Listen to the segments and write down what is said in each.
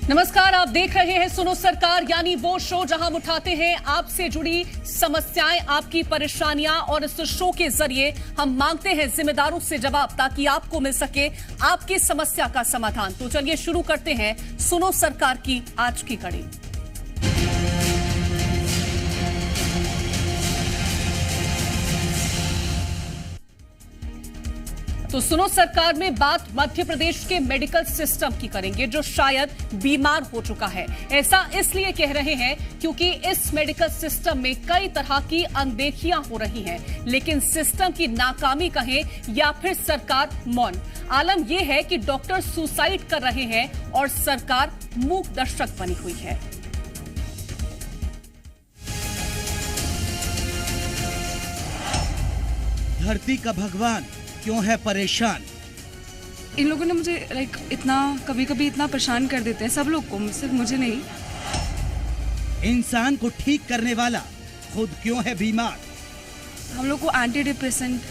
नमस्कार, आप देख रहे हैं सुनो सरकार, यानी वो शो जहां हम उठाते हैं आपसे जुड़ी समस्याएं, आपकी परेशानियां, और इस शो के जरिए हम मांगते हैं जिम्मेदारों से जवाब ताकि आपको मिल सके आपकी समस्या का समाधान। तो चलिए शुरू करते हैं सुनो सरकार की आज की कड़ी। तो सुनो सरकार में बात मध्य प्रदेश के मेडिकल सिस्टम की करेंगे, जो शायद बीमार हो चुका है। ऐसा इसलिए कह रहे हैं क्योंकि इस मेडिकल सिस्टम में कई तरह की अनदेखियां हो रही हैं, लेकिन सिस्टम की नाकामी कहें या फिर सरकार मौन। आलम यह है कि डॉक्टर सुसाइड कर रहे हैं और सरकार मूक दर्शक बनी हुई है। धरती का भगवान क्यों है परेशान? इन लोगों ने मुझे इतना कभी इतना परेशान कर देते हैं, सब लोग को, सिर्फ मुझे नहीं। इंसान को ठीक करने वाला खुद क्यों है बीमार? हम लोग को एंटी डिप्रेसेंट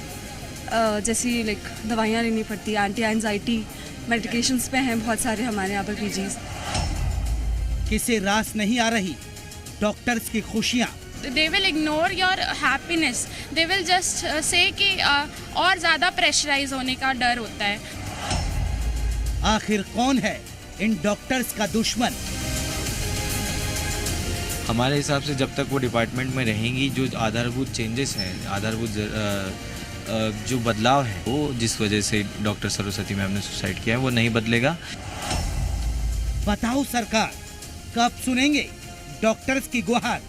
जैसी दवाइयाँ लेनी पड़ती है, एंटी एंजाइटी मेडिकेशंस पे हैं बहुत सारे हमारे यहाँ पर पीजीज। किसे रास नहीं आ रही डॉक्टर्स की खुशियाँ? They will ignore your happiness. They will just say कि और ज़्यादा प्रेशराइज होने का डर होता है। आखिर कौन है इन डॉक्टर्स का दुश्मन? हमारे हिसाब से जब तक वो डिपार्टमेंट में रहेंगी, जो आधारभूत चेंजेस हैं, आधारभूत जो बदलाव है, वो जिस वजह से डॉक्टर सरस्वती मैम ने सुसाइड किया है, वो नहीं बदलेगा। बताओ सरकार, कब सुनेंगे डॉक्टर्स की गुहार?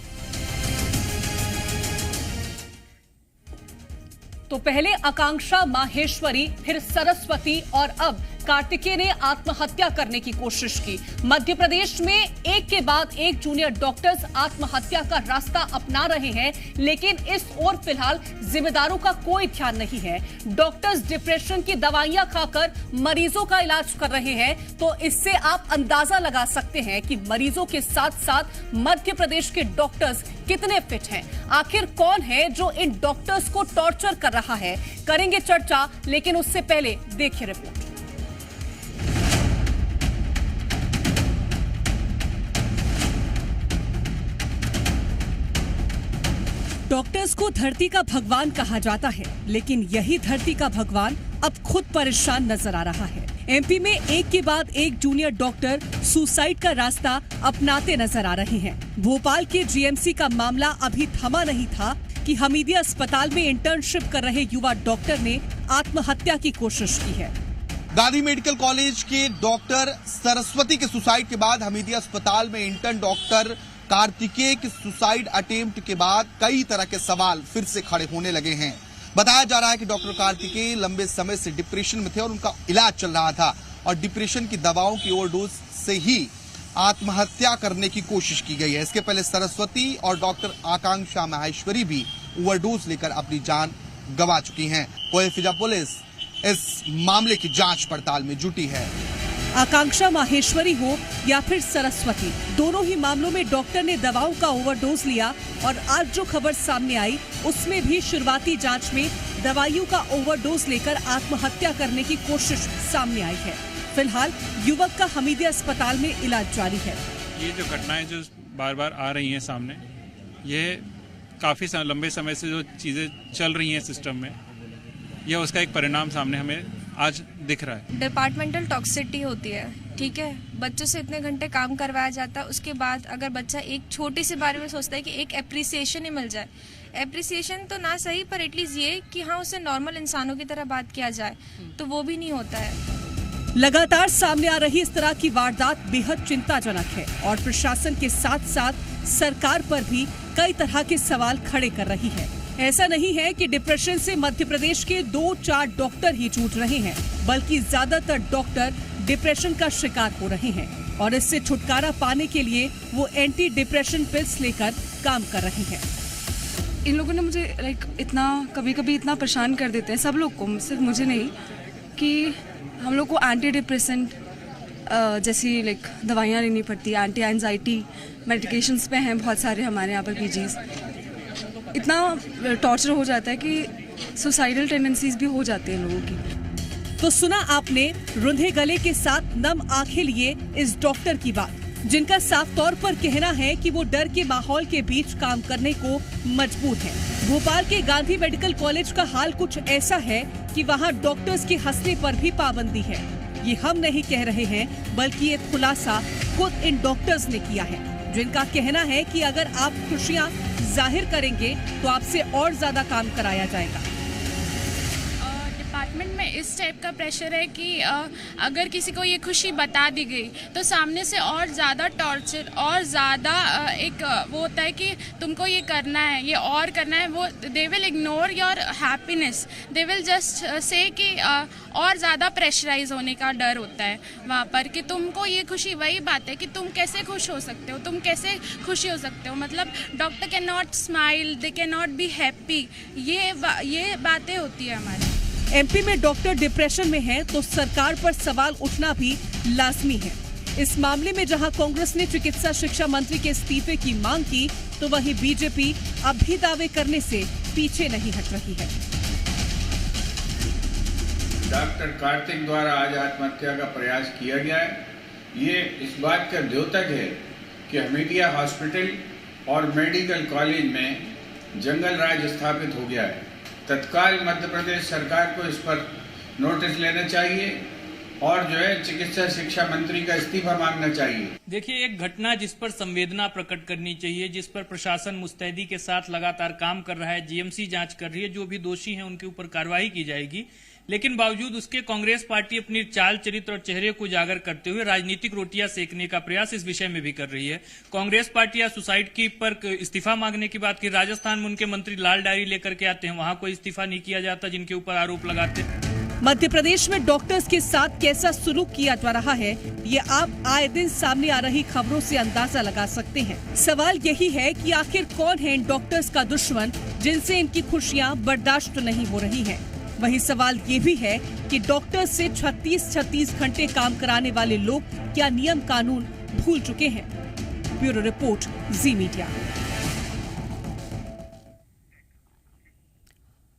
तो पहले आकांक्षा माहेश्वरी, फिर सरस्वती और अब कार्तिकेय ने आत्महत्या करने की कोशिश की। मध्य प्रदेश में एक के बाद एक जूनियर डॉक्टर्स आत्महत्या का रास्ता अपना रहे हैं, लेकिन इस ओर फिलहाल जिम्मेदारों का कोई ध्यान नहीं है। डॉक्टर्स डिप्रेशन की दवाइयां खाकर मरीजों का इलाज कर रहे हैं, तो इससे आप अंदाजा लगा सकते हैं कि मरीजों के साथ साथ मध्य प्रदेश के डॉक्टर्स कितने फिट हैं। आखिर कौन है जो इन डॉक्टर्स को टॉर्चर कर रहा है, करेंगे चर्चा, लेकिन उससे पहले देखिए रिपोर्ट। डॉक्टर्स को धरती का भगवान कहा जाता है, लेकिन यही धरती का भगवान अब खुद परेशान नजर आ रहा है। एमपी में एक के बाद एक जूनियर डॉक्टर सुसाइड का रास्ता अपनाते नजर आ रहे हैं। भोपाल के जीएमसी का मामला अभी थमा नहीं था कि हमीदिया अस्पताल में इंटर्नशिप कर रहे युवा डॉक्टर ने आत्महत्या की कोशिश की है। गांधी मेडिकल कॉलेज के डॉक्टर सरस्वती के सुसाइड के बाद हमीदिया अस्पताल में इंटर्न डॉक्टर कार्तिकेय के सुसाइड अटेम्प्ट के बाद कई तरह के सवाल फिर से खड़े होने लगे हैं। बताया जा रहा है कि डॉक्टर कार्तिकेय लंबे समय से डिप्रेशन में थे और उनका इलाज चल रहा था, और डिप्रेशन की दवाओं की ओवरडोज से ही आत्महत्या करने की कोशिश की गई है। इसके पहले सरस्वती और डॉक्टर आकांक्षा माहेश्वरी भी ओवरडोज लेकर अपनी जान गंवा चुकी हैं। कोएफिजा पुलिस इस मामले की जांच पड़ताल में जुटी है। आकांक्षा माहेश्वरी हो या फिर सरस्वती, दोनों ही मामलों में डॉक्टर ने दवाओं का ओवरडोज लिया, और आज जो खबर सामने आई उसमें भी शुरुआती जांच में दवाइयों का ओवरडोज लेकर आत्महत्या करने की कोशिश सामने आई है। फिलहाल युवक का हमीदिया अस्पताल में इलाज जारी है। ये जो घटनाएं जो बार बार आ रही हैं सामने, ये काफी लंबे समय से जो चीजें चल रही हैं सिस्टम में, यह उसका एक परिणाम सामने हमें आज दिख रहा है। डिपार्टमेंटल टॉक्सिसिटी होती है, ठीक है। बच्चों से इतने घंटे काम करवाया जाता है, उसके बाद अगर बच्चा एक छोटी सी बारे में सोचता है कि एक एप्रिसिएशन ही मिल जाए, एप्रिसिएशन तो ना सही पर एटलीस्ट ये कि हाँ उसे नॉर्मल इंसानों की तरह बात किया जाए, तो वो भी नहीं होता है। लगातार सामने आ रही इस तरह की वारदात बेहद चिंताजनक है, और प्रशासन के साथ साथ सरकार पर भी कई तरह के सवाल खड़े कर रही है। ऐसा नहीं है कि डिप्रेशन से मध्य प्रदेश के 2-4 डॉक्टर ही जूझ रहे हैं, बल्कि ज्यादातर डॉक्टर डिप्रेशन का शिकार हो रहे हैं, और इससे छुटकारा पाने के लिए वो एंटी डिप्रेशन पिल्स लेकर काम कर रहे हैं। इन लोगों ने मुझे इतना कभी इतना परेशान कर देते हैं, सब लोग को, सिर्फ मुझे नहीं, कि हम लोग को एंटी डिप्रेसेंट जैसी दवाइयाँ लेनी पड़ती है, एंटी एंजाइटी मेडिकेशंस पे हैं बहुत सारे हमारे यहाँ पर पीजीज। इतना टॉर्चर हो जाता है कि सुसाइडल टेंडेंसीज भी हो जाती हैं लोगों की। तो सुना आपने रुंधे गले के साथ नम आंखें लिए इस डॉक्टर की बात, जिनका साफ तौर पर कहना है कि वो डर के माहौल के बीच काम करने को मजबूर हैं। भोपाल के गांधी मेडिकल कॉलेज का हाल कुछ ऐसा है कि वहां डॉक्टर्स के हंसने पर भी पाबंदी है। ये हम नहीं कह रहे हैं, बल्कि ये खुलासा खुद इन डॉक्टर्स ने किया है, जिनका कहना है कि अगर आप खुशियां जाहिर करेंगे तो आपसे और ज्यादा काम कराया जाएगा। डिपार्टमेंट में इस टाइप का प्रेशर है कि अगर किसी को ये खुशी बता दी गई तो सामने से और ज़्यादा टॉर्चर और ज़्यादा एक वो होता है कि तुमको ये करना है, ये और करना है। वो they will ignore your happiness, they will just say कि और ज़्यादा प्रेशराइज होने का डर होता है वहाँ पर कि तुमको ये खुशी, वही बात है कि तुम कैसे खुश हो सकते हो, तुम कैसे खुशी हो सकते हो। मतलब doctor can not smile, they can not be happy, ये बातें होती है हमारी। एमपी में डॉक्टर डिप्रेशन में हैं, तो सरकार पर सवाल उठना भी लाजमी है। इस मामले में जहां कांग्रेस ने चिकित्सा शिक्षा मंत्री के इस्तीफे की मांग की, तो वहीं बीजेपी अब भी दावे करने से पीछे नहीं हट रही है। डॉक्टर कार्तिक द्वारा आज आत्महत्या का प्रयास किया गया है। ये इस बात का द्योतक है कि हमीदिया हॉस्पिटल और मेडिकल कॉलेज में जंगल राज स्थापित हो गया है। तत्काल मध्य प्रदेश सरकार को इस पर नोटिस लेना चाहिए और जो है चिकित्सा शिक्षा मंत्री का इस्तीफा मांगना चाहिए। देखिए, एक घटना जिस पर संवेदना प्रकट करनी चाहिए, जिस पर प्रशासन मुस्तैदी के साथ लगातार काम कर रहा है, जीएमसी जांच कर रही है, जो भी दोषी हैं उनके ऊपर कार्रवाई की जाएगी। लेकिन बावजूद उसके कांग्रेस पार्टी अपनी चाल चरित्र और चेहरे को उजागर करते हुए राजनीतिक रोटियां सेकने का प्रयास इस विषय में भी कर रही है। कांग्रेस पार्टी या सुसाइड की पर इस्तीफा मांगने की बात की, राजस्थान में उनके मंत्री लाल डायरी लेकर के आते हैं, वहां कोई इस्तीफा नहीं किया जाता जिनके ऊपर आरोप लगाते हैं। मध्य प्रदेश में डॉक्टर्स के साथ कैसा सुलूक किया जा रहा है, ये आप आए दिन सामने आ रही खबरों से अंदाजा लगा सकते हैं। सवाल यही है कि आखिर कौन है इन डॉक्टर्स का दुश्मन, जिनसे इनकी खुशियां बर्दाश्त नहीं हो रही हैं। वही सवाल ये भी है कि डॉक्टर से 36 घंटे काम कराने वाले लोग क्या नियम कानून भूल चुके हैं। ब्यूरो रिपोर्ट, जी मीडिया।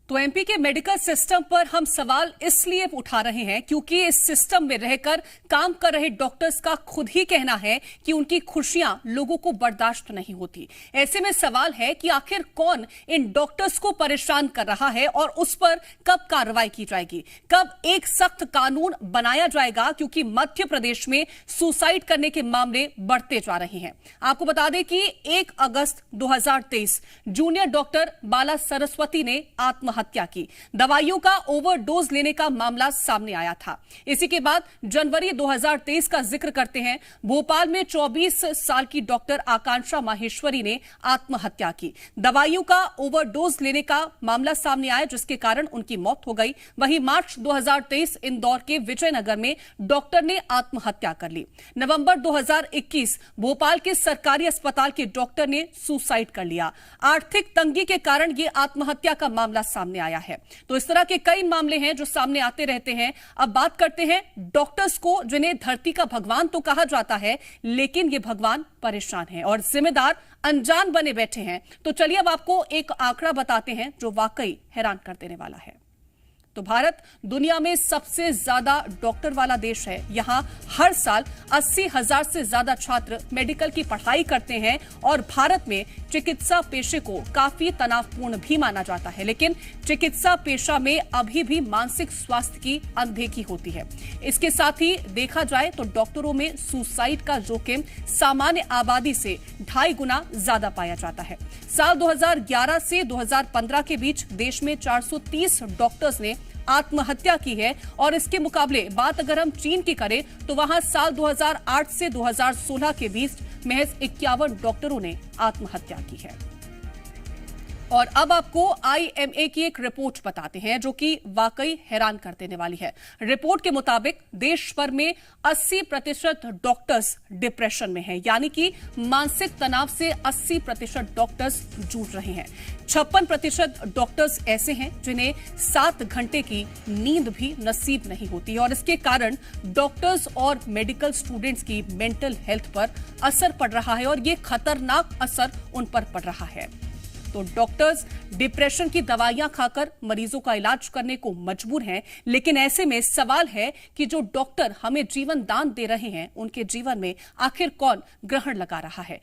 तो एमपी के मेडिकल सिस्टम पर हम सवाल इसलिए उठा रहे हैं क्योंकि इस सिस्टम में रहकर काम कर रहे डॉक्टर्स का खुद ही कहना है कि उनकी खुशियां लोगों को बर्दाश्त नहीं होती। ऐसे में सवाल है कि आखिर कौन इन डॉक्टर्स को परेशान कर रहा है और उस पर कब कार्रवाई की जाएगी, कब एक सख्त कानून बनाया जाएगा, क्योंकि मध्य प्रदेश में सुसाइड करने के मामले बढ़ते जा रहे हैं। आपको बता दें कि 1 अगस्त 2023 जूनियर डॉक्टर बाला सरस्वती ने आत्महत्या की। दवाइयों का ओवरडोज लेने का मामला सामने आया था। इसी के बाद जनवरी 2023 का जिक्र करते हैं, भोपाल में 24 साल की डॉक्टर आकांक्षा माहेश्वरी ने आत्महत्या की। दवाइयों का ओवरडोज लेने का मामला सामने आया, जिसके कारण उनकी मौत हो गई। वहीं मार्च 2023 इंदौर के विजयनगर में डॉक्टर ने आत्महत्या कर ली। नवंबर 2021 भोपाल के सरकारी अस्पताल के डॉक्टर ने सुसाइड कर लिया। आर्थिक तंगी के कारण यह आत्महत्या का मामला सामने आया है। तो इस तरह के कई मामले हैं जो सामने आते रहते हैं। अब बात करते हैं डॉक्टर्स को, जिन्हें धरती का भगवान तो कहा जाता है, लेकिन ये भगवान परेशान है और जिम्मेदार अनजान बने बैठे हैं। तो चलिए अब आपको एक आंकड़ा बताते हैं जो वाकई हैरान कर देने वाला है। तो भारत दुनिया में सबसे ज्यादा डॉक्टर वाला देश है। यहां हर साल 80,000 से ज्यादा छात्र मेडिकल की पढ़ाई करते हैं और भारत में चिकित्सा पेशे को काफी तनावपूर्ण भी माना जाता है। लेकिन चिकित्सा पेशा में अभी भी मानसिक स्वास्थ्य की अनदेखी होती है। इसके साथ ही देखा जाए तो डॉक्टरों में सुसाइड का जोखिम सामान्य आबादी से 2.5 गुना ज्यादा पाया जाता है। साल 2011 से 2015 के बीच देश में 430 डॉक्टर्स ने आत्महत्या की है और इसके मुकाबले बात अगर हम चीन की करें तो वहां साल 2008 से 2016 के बीच महज 51 डॉक्टरों ने आत्महत्या की है। और अब आपको IMA की एक रिपोर्ट बताते हैं जो कि वाकई हैरान कर देने वाली है। रिपोर्ट के मुताबिक देश भर में 80% डॉक्टर्स डिप्रेशन में हैं, यानी कि मानसिक तनाव से 80% डॉक्टर्स जूझ रहे हैं। 56% डॉक्टर्स ऐसे हैं जिन्हें 7 घंटे की नींद भी नसीब नहीं होती और इसके कारण डॉक्टर्स और मेडिकल स्टूडेंट्स की मेंटल हेल्थ पर असर पड़ रहा है और ये खतरनाक असर उन पर पड़ रहा है। तो डॉक्टर्स डिप्रेशन की दवाइयां खाकर मरीजों का इलाज करने को मजबूर हैं। लेकिन ऐसे में सवाल है कि जो डॉक्टर हमें जीवन दान दे रहे हैं, उनके जीवन में आखिर कौन ग्रहण लगा रहा है।